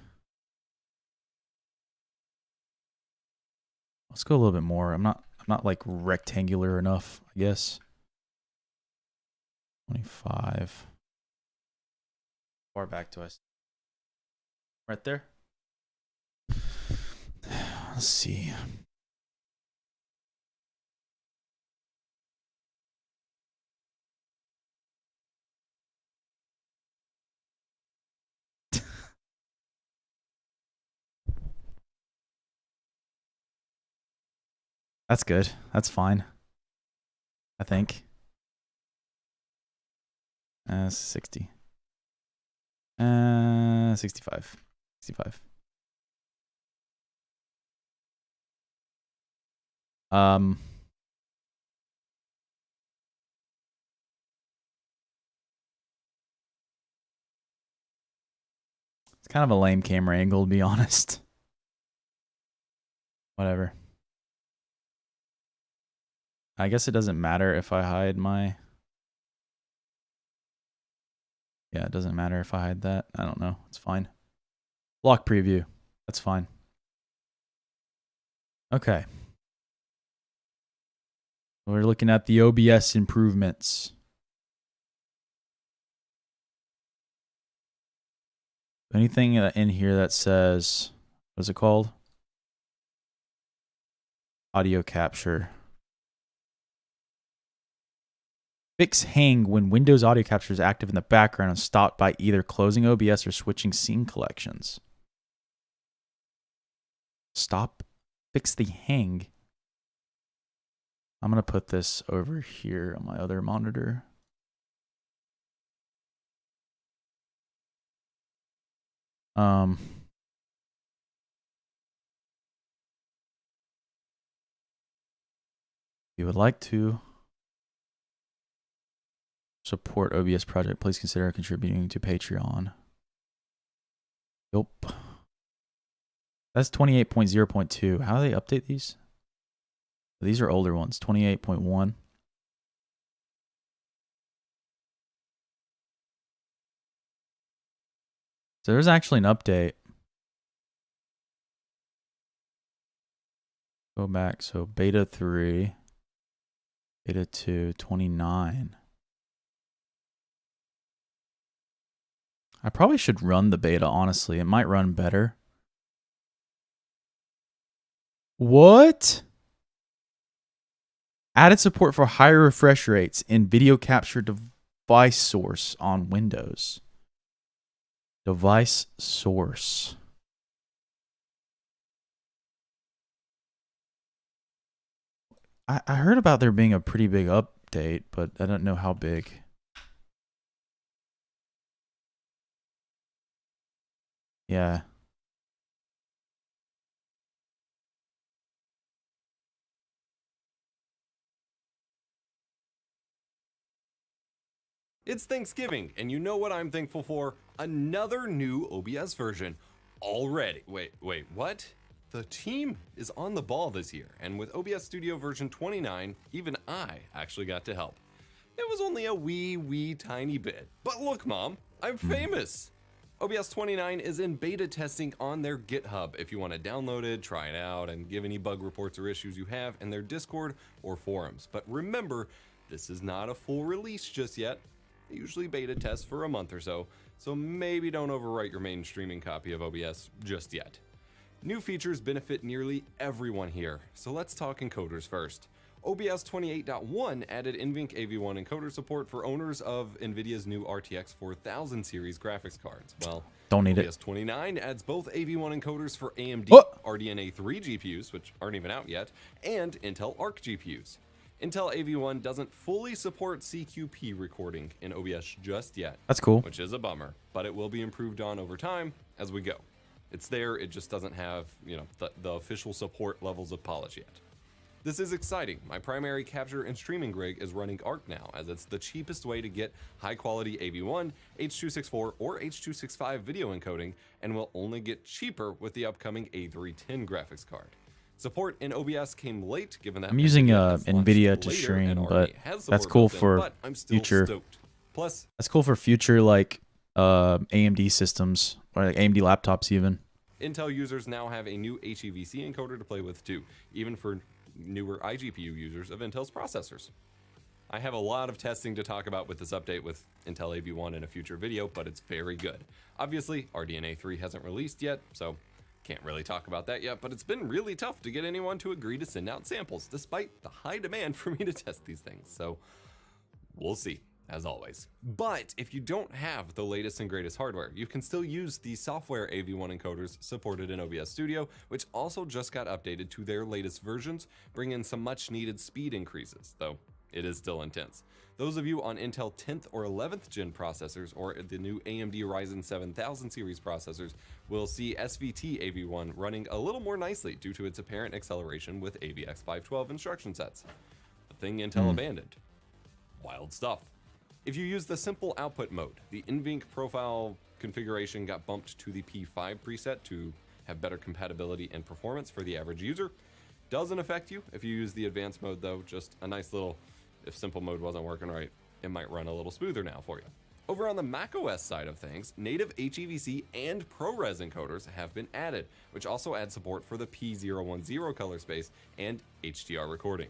Let's go a little bit more. I'm not like rectangular enough, I guess. 25. Far back do I? Right there. Let's see. That's good. That's fine. I think. 60. 65. 65. It's kind of a lame camera angle, to be honest. Whatever. I guess it doesn't matter if I hide my... Yeah, it doesn't matter if I hide that. I don't know. It's fine. Block preview. That's fine. Okay. We're looking at the OBS improvements. Anything in here that says... What's it called? Audio capture. Fix hang when Windows audio capture is active in the background and stopped by either closing OBS or switching scene collections. Fix the hang. I'm going to put this over here on my other monitor. If you would like to. support OBS project, please consider contributing to Patreon. Yup. That's 28.0.2. How do they update these? These are older ones. 28.1. So there's actually an update. Go back. So beta 3, beta 2, 29. I probably should run the beta, honestly. It might run better. What? Added support for higher refresh rates in video capture device source on Windows. Device source. I heard about there being a pretty big update, but I don't know how big. Yeah. It's Thanksgiving, and you know what I'm thankful for? Another new OBS version. Already. Wait, what? The team is on the ball this year, and with OBS Studio version 29, even I actually got to help. It was only a wee tiny bit. But look, Mom, I'm famous! OBS 29 is in beta testing on their GitHub if you want to download it, try it out, and give any bug reports or issues you have in their Discord or forums. But remember, this is not a full release just yet. They usually beta test for a month or so, so maybe don't overwrite your main streaming copy of OBS just yet. New features benefit nearly everyone here, so let's talk encoders first. OBS 28.1 added NVENC AV1 encoder support for owners of NVIDIA's new RTX 4000 series graphics cards. Well, don't need OBS 29 adds both AV1 encoders for AMD RDNA 3 GPUs, which aren't even out yet, and Intel Arc GPUs. Intel AV1 doesn't fully support CQP recording in OBS just yet. That's cool. Which is a bummer, but it will be improved on over time as we go. It's there, it just doesn't have, the official support levels of polish yet. This is exciting. My primary capture and streaming rig is running Arc now, as it's the cheapest way to get high quality AV1, H.264, or H.265 video encoding, and will only get cheaper with the upcoming A310 graphics card. Support in OBS came late, given that I'm using NVIDIA to later stream, and but already has that's support cool built in, for but I'm still future. stoked. Plus, That's cool for future like AMD systems or like AMD laptops even. Intel users now have a new HEVC encoder to play with too, even for newer iGPU users of Intel's processors. I have a lot of testing to talk about with this update with Intel AV1 in a future video, but it's very good. Obviously, RDNA 3 hasn't released yet, so can't really talk about that yet, but it's been really tough to get anyone to agree to send out samples, despite the high demand for me to test these things, so we'll see, as always. But if you don't have the latest and greatest hardware, you can still use the software AV1 encoders supported in OBS Studio, which also just got updated to their latest versions, bringing some much needed speed increases, though it is still intense. Those of you on Intel 10th or 11th gen processors or the new AMD Ryzen 7000 series processors will see SVT AV1 running a little more nicely due to its apparent acceleration with AVX 512 instruction sets. The thing Intel abandoned. Wild stuff. If you use the simple output mode, the NVENC profile configuration got bumped to the P5 preset to have better compatibility and performance for the average user. Doesn't affect you if you use the advanced mode though, just a nice little, if simple mode wasn't working right, it might run a little smoother now for you. Over on the macOS side of things, native HEVC and ProRes encoders have been added, which also add support for the P010 color space and HDR recording.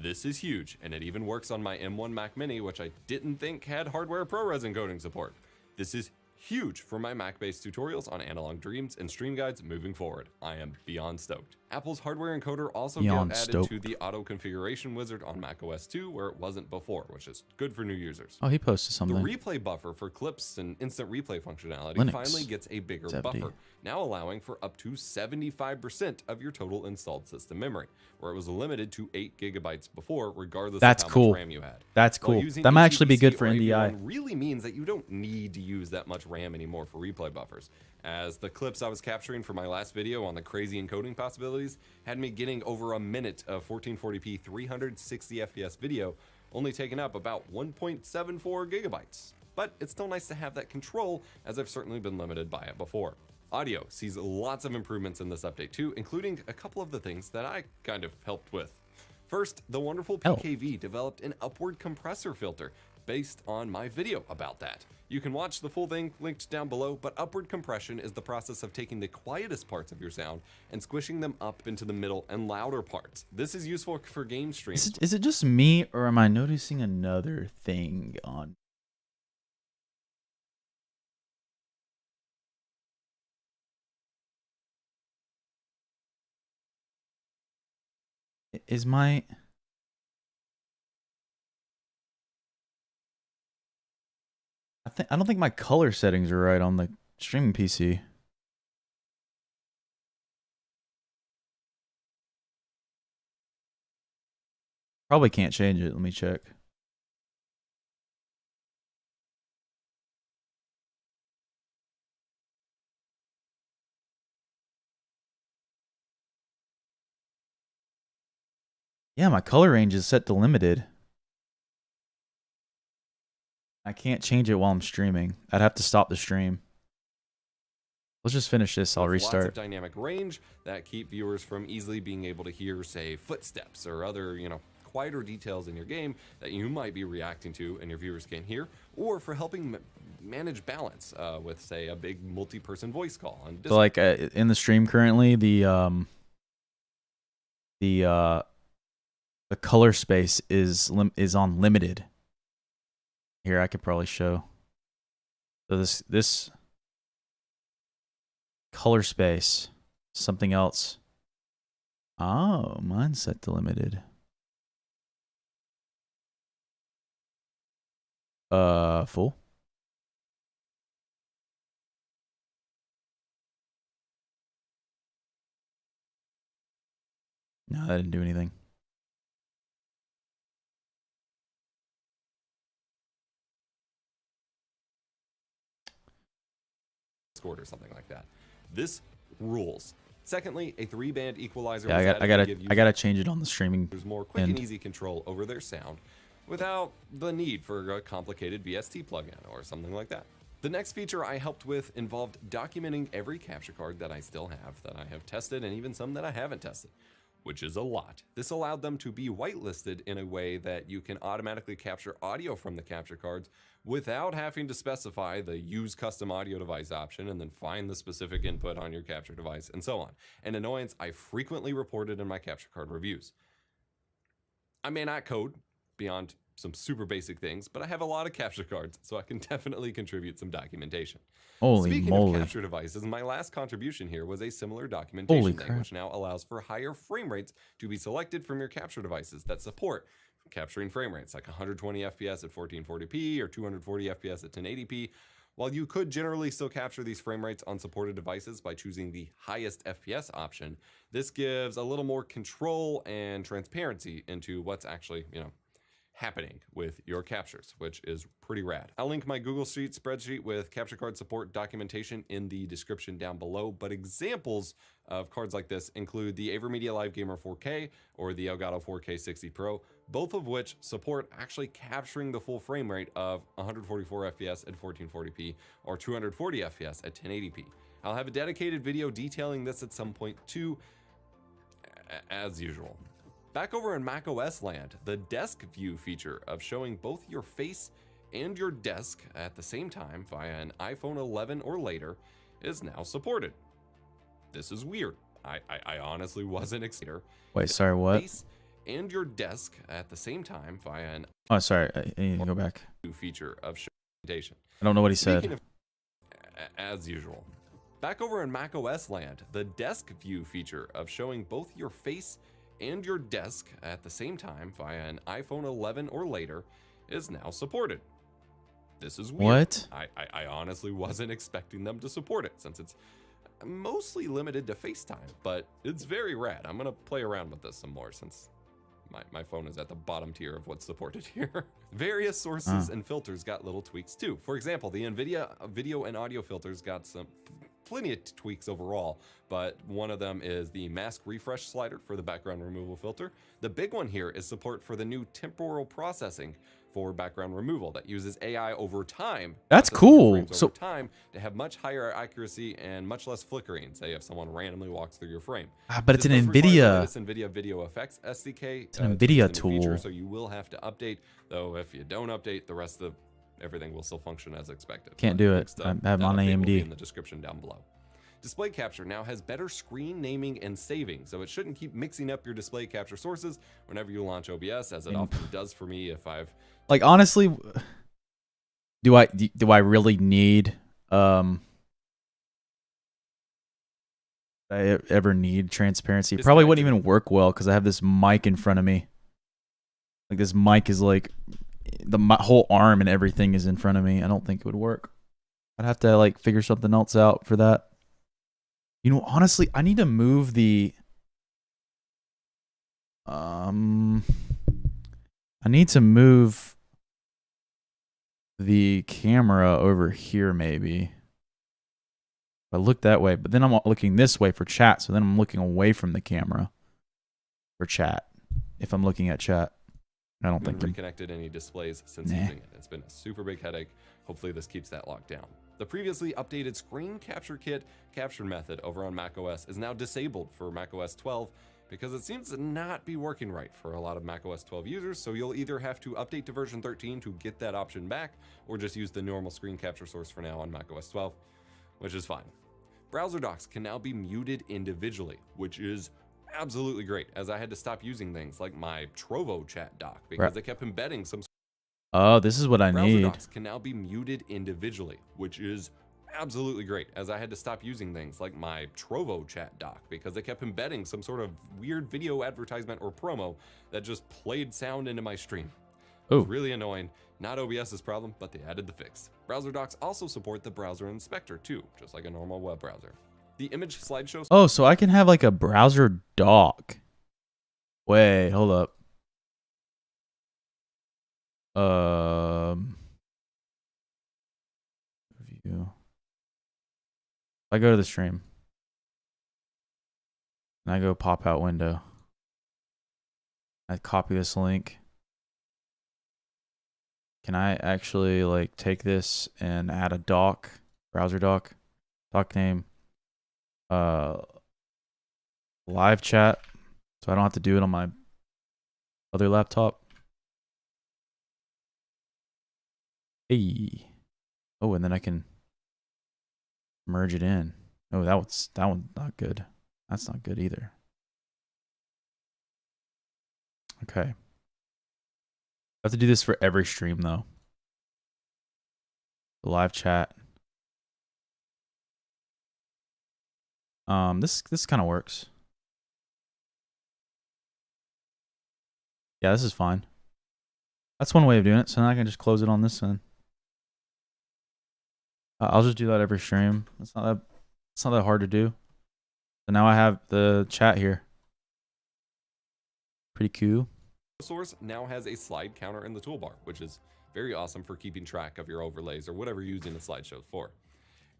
This is huge, and it even works on my M1 Mac Mini, which I didn't think had hardware ProRes encoding support. This is huge for my Mac-based tutorials on analog dreams and stream guides moving forward. I am beyond stoked. Apple's hardware encoder also got added to the auto configuration wizard on macOS 2 where it wasn't before, which is good for new users. Oh, he posted The something. replay buffer for clips and instant replay functionality Linux finally gets a bigger 70. buffer, now allowing for up to 75% of your total installed system memory, where it was limited to 8 gigabytes before, regardless That's of how cool. much RAM you had. That's While cool. using That might actually be good HEVC for or NDI. AV1 really means that you don't need to use that much RAM anymore for replay buffers, as the clips I was capturing for my last video on the crazy encoding possibilities had me getting over a minute of 1440p 360 FPS video only taking up about 1.74 gigabytes. But it's still nice to have that control, as I've certainly been limited by it before. Audio sees lots of improvements in this update too, including a couple of the things that I kind of helped with. First, the wonderful PKV developed an upward compressor filter based on my video about that. You can watch the full thing linked down below, but upward compression is the process of taking the quietest parts of your sound and squishing them up into the middle and louder parts. This is useful for game streams. Is it just me, or am I noticing another thing on? Is my... I don't think my color settings are right on the streaming PC. Probably can't change it. Let me check. Yeah, my color range is set to limited. I can't change it while I'm streaming. I'd have to stop the stream. Let's just finish this. I'll restart. Lots of dynamic range that keep viewers from easily being able to hear, say, footsteps or other, quieter details in your game that you might be reacting to and your viewers can't hear, or for helping manage balance with, say, a big multi-person voice call. So, like in the stream currently, the color space is on limited. Here, I could probably show. So this color space, something else. Oh, mine's set to limited. Full. No, that didn't do anything. Or something like that. This rules. Secondly, a 3-band equalizer. Yeah, I gotta change it on the streaming. There's more quick and easy control over their sound without the need for a complicated VST plugin or something like that. The next feature I helped with involved documenting every capture card that I still have, that I have tested, and even some that I haven't tested, which is a lot. This allowed them to be whitelisted in a way that you can automatically capture audio from the capture cards without having to specify the use custom audio device option and then find the specific input on your capture device and so on. An annoyance I frequently reported in my capture card reviews. I may not code beyond some super basic things, but I have a lot of capture cards, so I can definitely contribute some documentation. Holy Speaking moly. of capture devices, my last contribution here was a similar documentation Holy thing, crap. which now allows for higher frame rates to be selected from your capture devices that support capturing frame rates like 120 FPS at 1440p or 240 FPS at 1080p. While you could generally still capture these frame rates on supported devices by choosing the highest FPS option, this gives a little more control and transparency into what's actually, happening with your captures, which is pretty rad. I'll link my Google Sheet spreadsheet with capture card support documentation in the description down below, but examples of cards like this include the AverMedia Live Gamer 4K or the Elgato 4K 60 Pro, both of which support actually capturing the full frame rate of 144 FPS at 1440p or 240 FPS at 1080p. I'll have a dedicated video detailing this at some point too, as usual. Back over in macOS land, the desk view feature of showing both your face and your desk at the same time via an iPhone 11 or later is now supported. This is weird. I honestly wasn't expecting. Wait, sorry, what? Face and your desk at the same time via an Oh, sorry. I need to go back. feature of presentation. I don't know what he said. Speaking of, as usual. Back over in macOS land, the desk view feature of showing both your face and your desk at the same time via an iPhone 11 or later is now supported. This is weird. What? I honestly wasn't expecting them to support it since it's mostly limited to FaceTime, but it's very rad. I'm gonna play around with this some more since my phone is at the bottom tier of what's supported here. Various sources and filters got little tweaks too. For example, the NVIDIA video and audio filters got some plenty of tweaks overall, but one of them is the mask refresh slider for the background removal filter. The big one here is support for the new temporal processing for background removal that uses AI over time. That's processing your cool. frames So over time to have much higher accuracy and much less flickering, say if someone randomly walks through your frame. but it's This an does require the NVIDIA. latest NVIDIA Video Effects SDK. It's an to use NVIDIA the new feature, tool. so you will have to update. Though if you don't update, the rest of everything will still function as expected. Can't But do it. next up, I have that on update will be AMD. in the description down below. Display capture now has better screen naming and saving, so it shouldn't keep mixing up your display capture sources whenever you launch OBS, as it often does for me if I've. Like, honestly, do I really need I ever need transparency? It probably wouldn't even work well because I have this mic in front of me. Like, this mic is like my whole arm and everything is in front of me. I don't think it would work. I'd have to like figure something else out for that. You know, honestly, I need to move the I need to move the camera over here maybe. I look that way, but then I'm looking this way for chat, so then I'm looking away from the camera for chat if I'm looking at chat. I don't think reconnected any displays since using it. It's been a super big headache. Hopefully this keeps that locked down. The previously updated screen capture kit capture method over on macOS is now disabled for macOS 12 because it seems to not be working right for a lot of macOS 12 users, so you'll either have to update to version 13 to get that option back, or just use the normal screen capture source for now on macOS 12, which is fine. Browser docks can now be muted individually, which is absolutely great, as I had to stop using things like my Trovo chat dock because they kept embedding some. Oh, this is what I Browser need. docks can now be muted individually, which is absolutely great, as I had to stop using things like my Trovo chat dock because they kept embedding some sort of weird video advertisement or promo that just played sound into my stream. It was really annoying. Not OBS's problem, but they added the fix. Browser docks also support the browser inspector too, just like a normal web browser. The image slideshow. Oh, so I can have like a browser dock. Wait, hold up. View. I go to the stream and I go pop out window. I copy this link. Can I actually like take this and add a dock, browser dock, dock name, live chat, so I don't have to do it on my other laptop? Hey. Oh, and then I can merge it in. Oh, that one's not good. That's not good either. Okay. I have to do this for every stream though. The live chat. This kind of works. Yeah, this is fine. That's one way of doing it. So now I can just close it on this end. I'll just do that every stream. It's not that hard to do. So now I have the chat here. Pretty cool. Source now has a slide counter in the toolbar, which is very awesome for keeping track of your overlays or whatever you're using the slideshow for.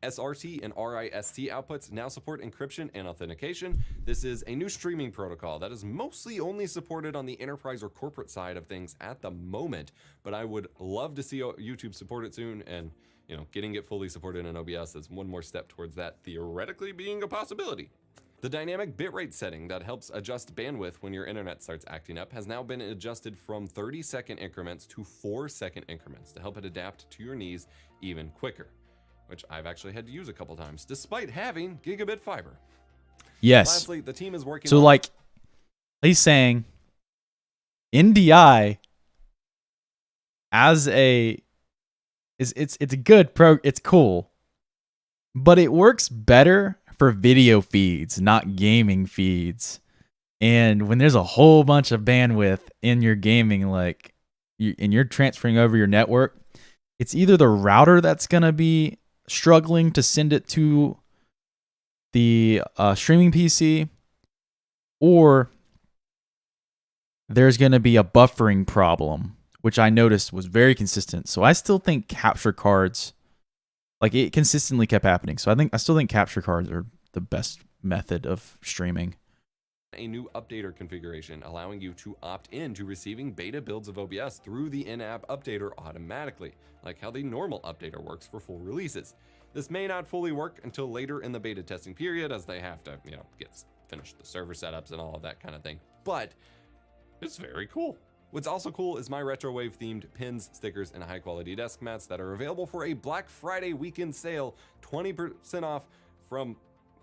SRT and RIST outputs now support encryption and authentication. This is a new streaming protocol that is mostly only supported on the enterprise or corporate side of things at the moment, but I would love to see YouTube support it soon, and getting it fully supported in OBS is one more step towards that theoretically being a possibility. The dynamic bitrate setting that helps adjust bandwidth when your internet starts acting up has now been adjusted from 30-second increments to 4-second increments to help it adapt to your needs even quicker, which I've actually had to use a couple times despite having gigabit fiber. Yes. Lastly, the team is working so on... like he's saying NDI as a it's a good it's cool, but it works better for video feeds, not gaming feeds. And when there's a whole bunch of bandwidth in your gaming, like and you're transferring over your network, it's either the router that's going to be struggling to send it to the streaming PC, or there's going to be a buffering problem, which I noticed was very consistent. So I still think capture cards, Like it consistently kept happening. So I still think capture cards are the best method of streaming. A new updater configuration allowing you to opt in to receiving beta builds of OBS through the in-app updater automatically, like how the normal updater works for full releases. This may not fully work until later in the beta testing period, as they have to, finish the server setups and all of that kind of thing, but it's very cool. What's also cool is my Retrowave themed pins, stickers, and high quality desk mats that are available for a Black Friday weekend sale, 20% off from,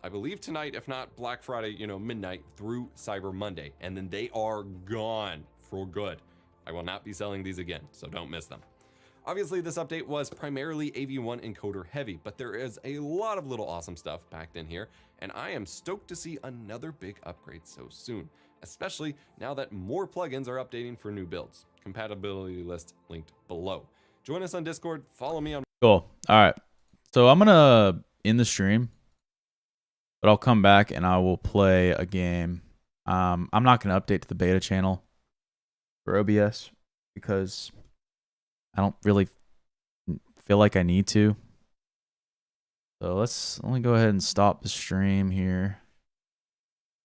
I believe, tonight, if not Black Friday, midnight through Cyber Monday, and then they are gone for good. I will not be selling these again, so don't miss them. Obviously, this update was primarily AV1 encoder heavy, but there is a lot of little awesome stuff packed in here, and I am stoked to see another big upgrade so soon, especially now that more plugins are updating for new builds. Compatibility list linked below. Join us on Discord, follow me on... Cool. All right. So I'm going to end the stream, but I'll come back and I will play a game. I'm not going to update to the beta channel for OBS because I don't really feel like I need to. So let me go ahead and stop the stream here.